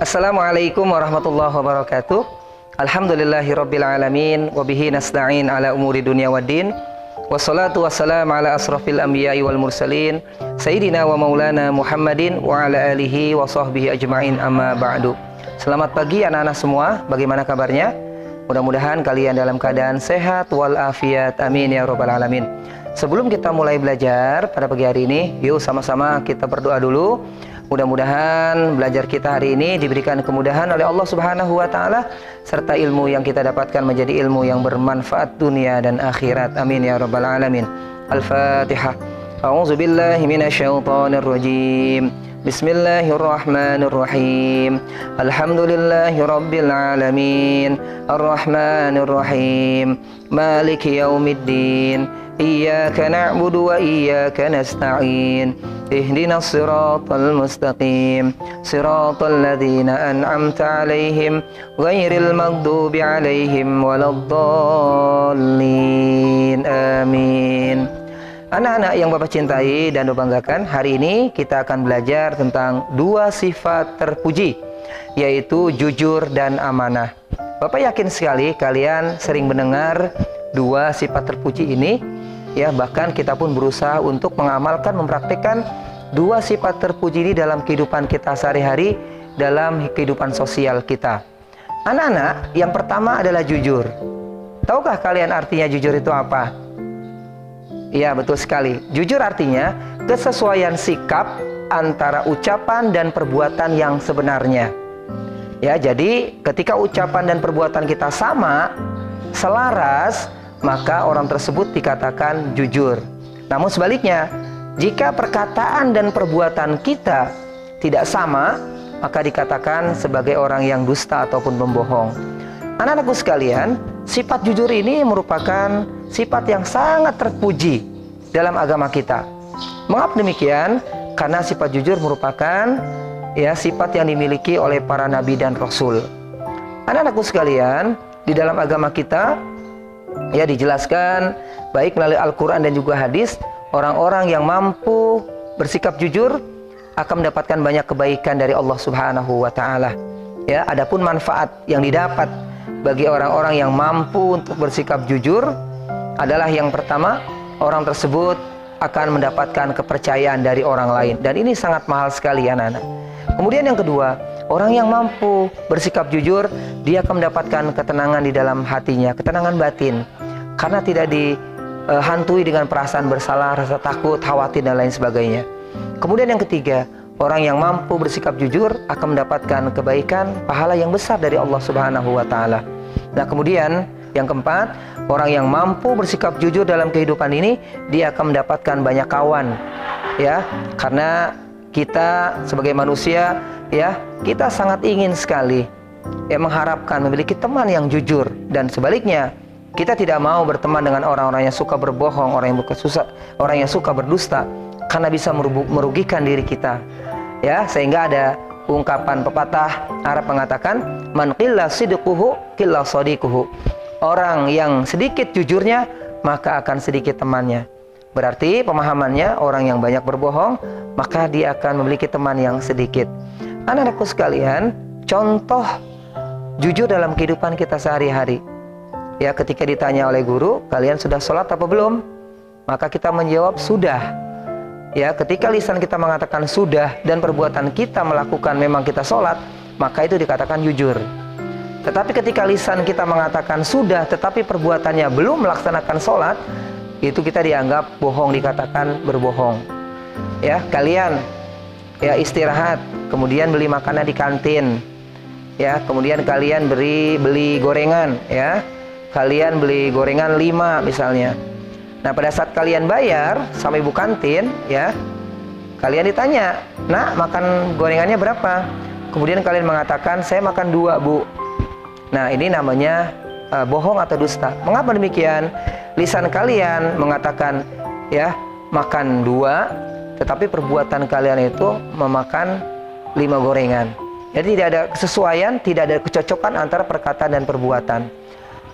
Assalamualaikum warahmatullahi wabarakatuh. Alhamdulillahirabbil alamin wa bihi nasta'in ala umuri dunya waddin. Wassalatu wassalamu ala asrafil anbiya'i wal mursalin sayyidina wa maulana Muhammadin wa ala alihi wa sahbihi ajma'in, amma ba'du. Selamat pagi anak-anak semua, bagaimana kabarnya? Mudah-mudahan kalian dalam keadaan sehat walafiat, amin ya rabbal alamin. Sebelum kita mulai belajar pada pagi hari ini, yuk sama-sama kita berdoa dulu. Mudah-mudahan belajar kita hari ini diberikan kemudahan oleh Allah Subhanahu wa taala, serta ilmu yang kita dapatkan menjadi ilmu yang bermanfaat dunia dan akhirat. Amin ya rabbal alamin. Al-Fatihah. A'udzubillahi minasyaitonir rajim. Bismillahirrahmanirrahim. Alhamdulillahirabbil alamin. Arrahmanirrahim. Maliki yaumiddin. Iyyaka na'budu wa iyyaka nasta'in. Ihdinas siratal mustaqim. Siratal ladzina an'amta 'alaihim ghairil maghdubi 'alaihim waladdallin. Amin. Anak-anak yang Bapak cintai dan banggakan, hari ini kita akan belajar tentang dua sifat terpuji, yaitu jujur dan amanah. Bapak yakin sekali kalian sering mendengar dua sifat terpuji ini, ya, bahkan kita pun berusaha untuk mengamalkan, mempraktikkan dua sifat terpuji ini dalam kehidupan kita sehari-hari, dalam kehidupan sosial kita. Anak-anak, yang pertama adalah jujur. Tahukah kalian artinya jujur itu apa? Ya, betul sekali. Jujur artinya kesesuaian sikap antara ucapan dan perbuatan yang sebenarnya. Ya, jadi ketika ucapan dan perbuatan kita sama, selaras, maka orang tersebut dikatakan jujur. Namun sebaliknya, jika perkataan dan perbuatan kita tidak sama, maka dikatakan sebagai orang yang dusta ataupun pembohong. Anak-anakku sekalian, sifat jujur ini merupakan sifat yang sangat terpuji dalam agama kita. Mengapa demikian? Karena sifat jujur merupakan sifat yang dimiliki oleh para nabi dan rasul. Anak-anakku sekalian, di dalam agama kita dijelaskan baik melalui Al-Quran dan juga hadis, orang-orang yang mampu bersikap jujur akan mendapatkan banyak kebaikan dari Allah Subhanahu wa taala. Ya, adapun manfaat yang didapat bagi orang-orang yang mampu untuk bersikap jujur adalah yang pertama, orang tersebut akan mendapatkan kepercayaan dari orang lain, dan ini sangat mahal sekali anak-anak. Kemudian yang kedua, orang yang mampu bersikap jujur, dia akan mendapatkan ketenangan di dalam hatinya, ketenangan batin, karena tidak dihantui dengan perasaan bersalah, rasa takut, khawatir, dan lain sebagainya. Kemudian yang ketiga, orang yang mampu bersikap jujur akan mendapatkan kebaikan, pahala yang besar dari Allah Subhanahu wa taala. Nah, kemudian yang keempat, orang yang mampu bersikap jujur dalam kehidupan ini, dia akan mendapatkan banyak kawan. Ya, karena kita sebagai manusia, kita sangat ingin sekali mengharapkan memiliki teman yang jujur, dan sebaliknya, kita tidak mau berteman dengan orang-orang yang suka berbohong, orang yang suka berdusta, karena bisa merugikan diri kita. Ya, sehingga ada ungkapan pepatah Arab mengatakan, man qilla sidquhu qilla sadiquhu. Orang yang sedikit jujurnya, maka akan sedikit temannya. Berarti pemahamannya, orang yang banyak berbohong, maka dia akan memiliki teman yang sedikit. Anak-anakku sekalian, contoh jujur dalam kehidupan kita sehari-hari. Ya, ketika ditanya oleh guru, kalian sudah sholat apa belum? Maka kita menjawab sudah. Ya, ketika lisan kita mengatakan sudah dan perbuatan kita melakukan memang kita sholat, maka itu dikatakan jujur. Tetapi ketika lisan kita mengatakan sudah, tetapi perbuatannya belum melaksanakan sholat, itu kita dianggap bohong, dikatakan berbohong. Ya, kalian istirahat, kemudian beli makanan di kantin. Ya, kemudian kalian beli gorengan, kalian beli gorengan 5 misalnya. Nah, pada saat kalian bayar sama ibu kantin, kalian ditanya, "Nak, makan gorengannya berapa?" Kemudian kalian mengatakan, "Saya makan 2, Bu." Nah, ini namanya bohong atau dusta. Mengapa demikian? Lisan kalian mengatakan makan 2, tetapi perbuatan kalian itu memakan 5 gorengan. Jadi tidak ada kesesuaian, tidak ada kecocokan antara perkataan dan perbuatan.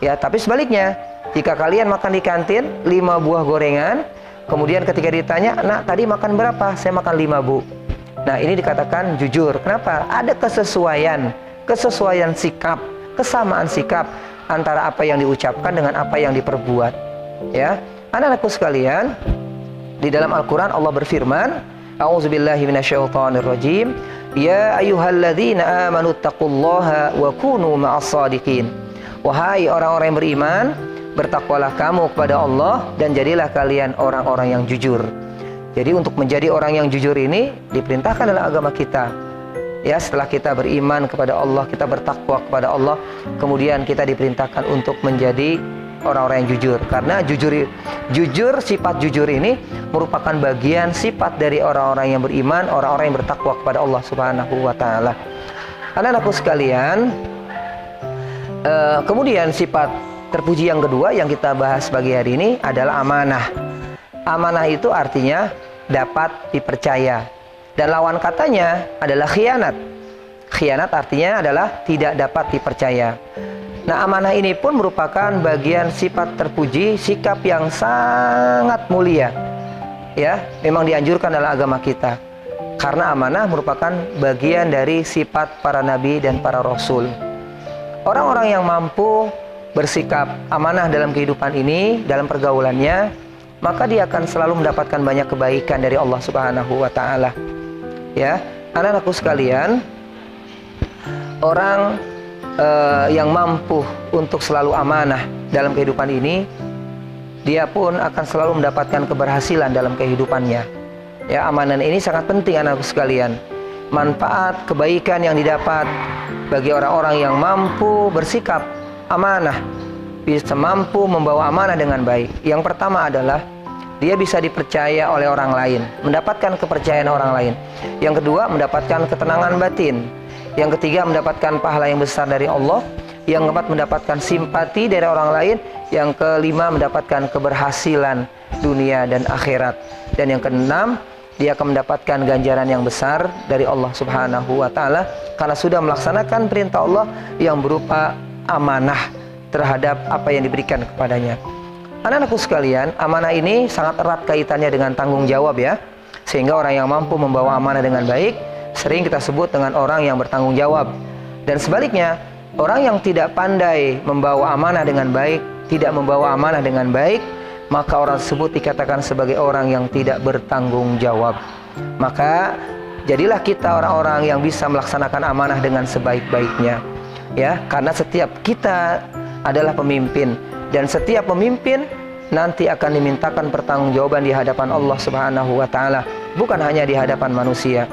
Ya, tapi sebaliknya, jika kalian makan di kantin 5 buah gorengan, kemudian ketika ditanya, "Nak, tadi makan berapa?" "Saya makan 5, Bu." Nah, ini dikatakan jujur. Kenapa? Ada kesesuaian sikap, kesamaan sikap antara apa yang diucapkan dengan apa yang diperbuat. Ya, anak-anakku sekalian, di dalam Al-Quran Allah berfirman, A'udzubillahi minasyaitonirrajim, Ya ayyuhalladzina amanu taqullaha wa kunu ma'as-shadiqin. Wahai orang-orang yang beriman, bertakwalah kamu kepada Allah dan jadilah kalian orang-orang yang jujur. Jadi untuk menjadi orang yang jujur ini diperintahkan dalam agama kita. Ya, setelah kita beriman kepada Allah, kita bertakwa kepada Allah, kemudian kita diperintahkan untuk menjadi orang-orang yang jujur. Karena sifat jujur ini merupakan bagian sifat dari orang-orang yang beriman, orang-orang yang bertakwa kepada Allah Subhanahu wa taala. Anak-anakku sekalian, kemudian sifat terpuji yang kedua yang kita bahas pagi hari ini adalah amanah. Amanah itu artinya dapat dipercaya. Dan lawan katanya adalah khianat. Khianat artinya adalah tidak dapat dipercaya. Nah, amanah ini pun merupakan bagian sifat terpuji, sikap yang sangat mulia. Ya, memang dianjurkan dalam agama kita. Karena amanah merupakan bagian dari sifat para nabi dan para rasul. Orang-orang yang mampu bersikap amanah dalam kehidupan ini, dalam pergaulannya, maka dia akan selalu mendapatkan banyak kebaikan dari Allah Subhanahu wa taala. Ya, anak-anakku sekalian, orang yang mampu untuk selalu amanah dalam kehidupan ini, dia pun akan selalu mendapatkan keberhasilan dalam kehidupannya. Ya, amanah ini sangat penting anak-anakku sekalian. Manfaat kebaikan yang didapat bagi orang-orang yang mampu bersikap amanah, bisa mampu membawa amanah dengan baik. Yang pertama adalah dia bisa dipercaya oleh orang lain, mendapatkan kepercayaan orang lain. Yang kedua, mendapatkan ketenangan batin. Yang ketiga, mendapatkan pahala yang besar dari Allah. Yang keempat, mendapatkan simpati dari orang lain. Yang kelima, mendapatkan keberhasilan dunia dan akhirat. Dan yang keenam, dia akan mendapatkan ganjaran yang besar dari Allah Subhanahu wa taala karena sudah melaksanakan perintah Allah yang berupa amanah terhadap apa yang diberikan kepadanya. Anak-anakku sekalian, amanah ini sangat erat kaitannya dengan tanggung jawab ya. Sehingga orang yang mampu membawa amanah dengan baik sering kita sebut dengan orang yang bertanggung jawab. Dan sebaliknya, orang yang tidak pandai membawa amanah dengan baik, tidak membawa amanah dengan baik, maka orang tersebut dikatakan sebagai orang yang tidak bertanggung jawab. Maka jadilah kita orang-orang yang bisa melaksanakan amanah dengan sebaik-baiknya. Ya, karena setiap kita adalah pemimpin, dan setiap pemimpin nanti akan dimintakan pertanggungjawaban di hadapan Allah Subhanahu wa taala, bukan hanya di hadapan manusia.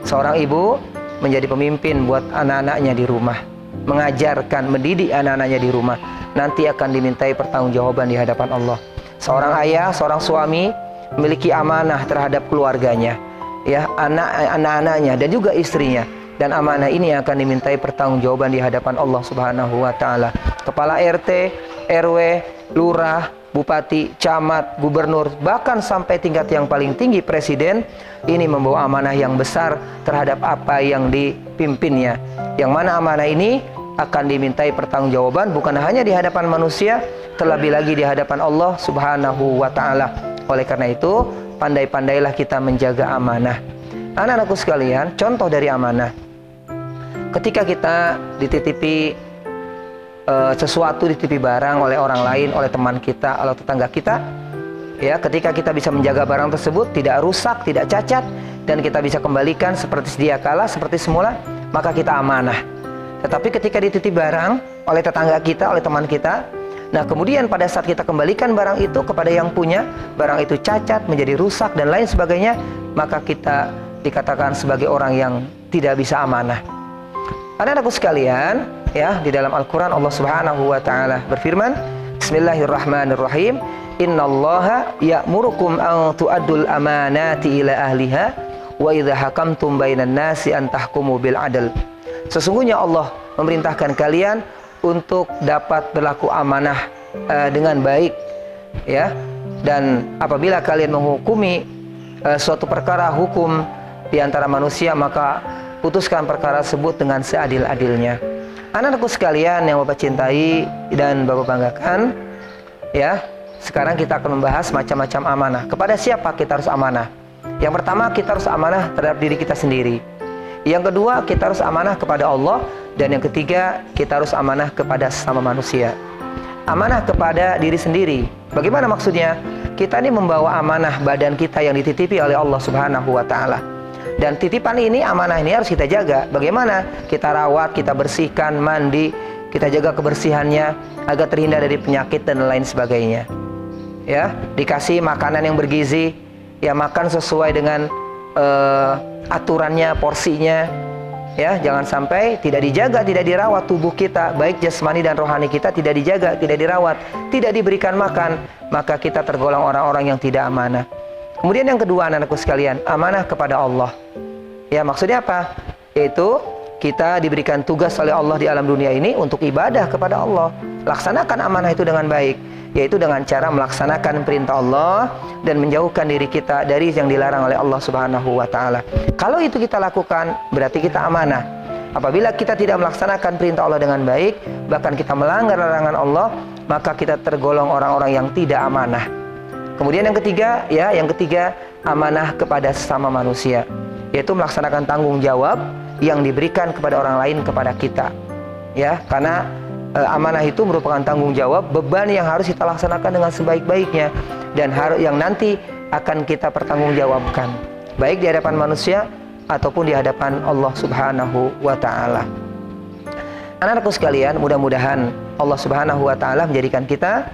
Seorang ibu menjadi pemimpin buat anak-anaknya di rumah, mengajarkan, mendidik anak-anaknya di rumah, nanti akan dimintai pertanggungjawaban di hadapan Allah. Seorang ayah, seorang suami memiliki amanah terhadap keluarganya, ya, anak-anaknya dan juga istrinya. Dan amanah ini akan dimintai pertanggungjawaban di hadapan Allah Subhanahu wa taala. Kepala RT, RW, lurah, bupati, camat, gubernur, bahkan sampai tingkat yang paling tinggi presiden, ini membawa amanah yang besar terhadap apa yang dipimpinnya. Yang mana amanah ini akan dimintai pertanggungjawaban bukan hanya di hadapan manusia, terlebih lagi di hadapan Allah Subhanahu wa taala. Oleh karena itu, pandai-pandailah kita menjaga amanah. Anak-anakku sekalian, contoh dari amanah. Ketika kita dititipi sesuatu, dititipi barang oleh orang lain, oleh teman kita, oleh tetangga kita, ya, ketika kita bisa menjaga barang tersebut tidak rusak, tidak cacat, dan kita bisa kembalikan seperti sedia kala, seperti semula, maka kita amanah. Tetapi ketika dititip barang oleh tetangga kita, oleh teman kita, nah kemudian pada saat kita kembalikan barang itu kepada yang punya, barang itu cacat, menjadi rusak dan lain sebagainya, maka kita dikatakan sebagai orang yang tidak bisa amanah. Anak-anakku sekalian, ya, di dalam Al-Quran Allah Subhanahu wa taala berfirman, Bismillahirrahmanirrahim, Innallaha ya'murukum an tu'addul amanati ila ahliha wa idza hakamtum bainan nasi an tahkumu bil adl. Sesungguhnya Allah memerintahkan kalian untuk dapat berlaku amanah dengan baik, ya. Dan apabila kalian menghukumi suatu perkara hukum di antara manusia, maka putuskan perkara tersebut dengan seadil-adilnya. Anak-anakku sekalian yang Bapak cintai dan Bapak banggakan, ya, sekarang kita akan membahas macam-macam amanah. Kepada siapa kita harus amanah? Yang pertama, kita harus amanah terhadap diri kita sendiri. Yang kedua, kita harus amanah kepada Allah. Dan yang ketiga, kita harus amanah kepada sesama manusia. Amanah kepada diri sendiri. Bagaimana maksudnya? Kita ini membawa amanah badan kita yang dititipi oleh Allah Subhanahu wa Ta'ala. Dan titipan ini, amanah ini harus kita jaga. Bagaimana? Kita rawat, kita bersihkan, mandi, kita jaga kebersihannya agar terhindar dari penyakit dan lain sebagainya. Ya, dikasih makanan yang bergizi, ya makan sesuai dengan aturannya, porsinya. Ya, jangan sampai tidak dijaga, tidak dirawat tubuh kita, baik jasmani dan rohani kita tidak dijaga, tidak dirawat, tidak diberikan makan, maka kita tergolong orang-orang yang tidak amanah. Kemudian yang kedua, anak-anakku sekalian, amanah kepada Allah. Ya, maksudnya apa? Yaitu kita diberikan tugas oleh Allah di alam dunia ini untuk ibadah kepada Allah. Laksanakan amanah itu dengan baik, yaitu dengan cara melaksanakan perintah Allah dan menjauhkan diri kita dari yang dilarang oleh Allah Subhanahu wa Ta'ala. Kalau itu kita lakukan, berarti kita amanah. Apabila kita tidak melaksanakan perintah Allah dengan baik, bahkan kita melanggar larangan Allah, maka kita tergolong orang-orang yang tidak amanah. Kemudian yang ketiga, amanah kepada sesama manusia, yaitu melaksanakan tanggung jawab yang diberikan kepada orang lain kepada kita. Ya, karena amanah itu merupakan tanggung jawab, beban yang harus kita laksanakan dengan sebaik-baiknya dan yang nanti akan kita pertanggungjawabkan, baik di hadapan manusia ataupun di hadapan Allah Subhanahu wa Ta'ala. Anak-anakku sekalian, mudah-mudahan Allah Subhanahu wa Ta'ala menjadikan kita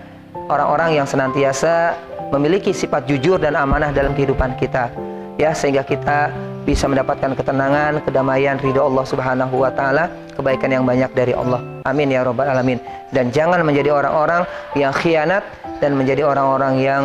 orang-orang yang senantiasa memiliki sifat jujur dan amanah dalam kehidupan kita, ya, sehingga kita bisa mendapatkan ketenangan, kedamaian, ridho Allah Subhanahu wa Ta'ala, kebaikan yang banyak dari Allah. Amin ya rabbal alamin. Dan jangan menjadi orang-orang yang khianat dan menjadi orang-orang yang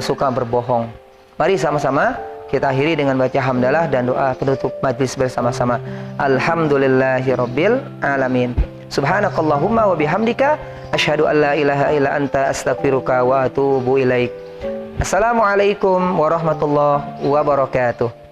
suka berbohong. Mari sama-sama kita akhiri dengan baca hamdalah dan doa penutup majlis bersama-sama. Alhamdulillahirabbil alamin. Subhanakallahumma wa bihamdika asyhadu an la ilaha illa anta astaghfiruka wa atubu ilaik. Assalamualaikum warahmatullahi wabarakatuh.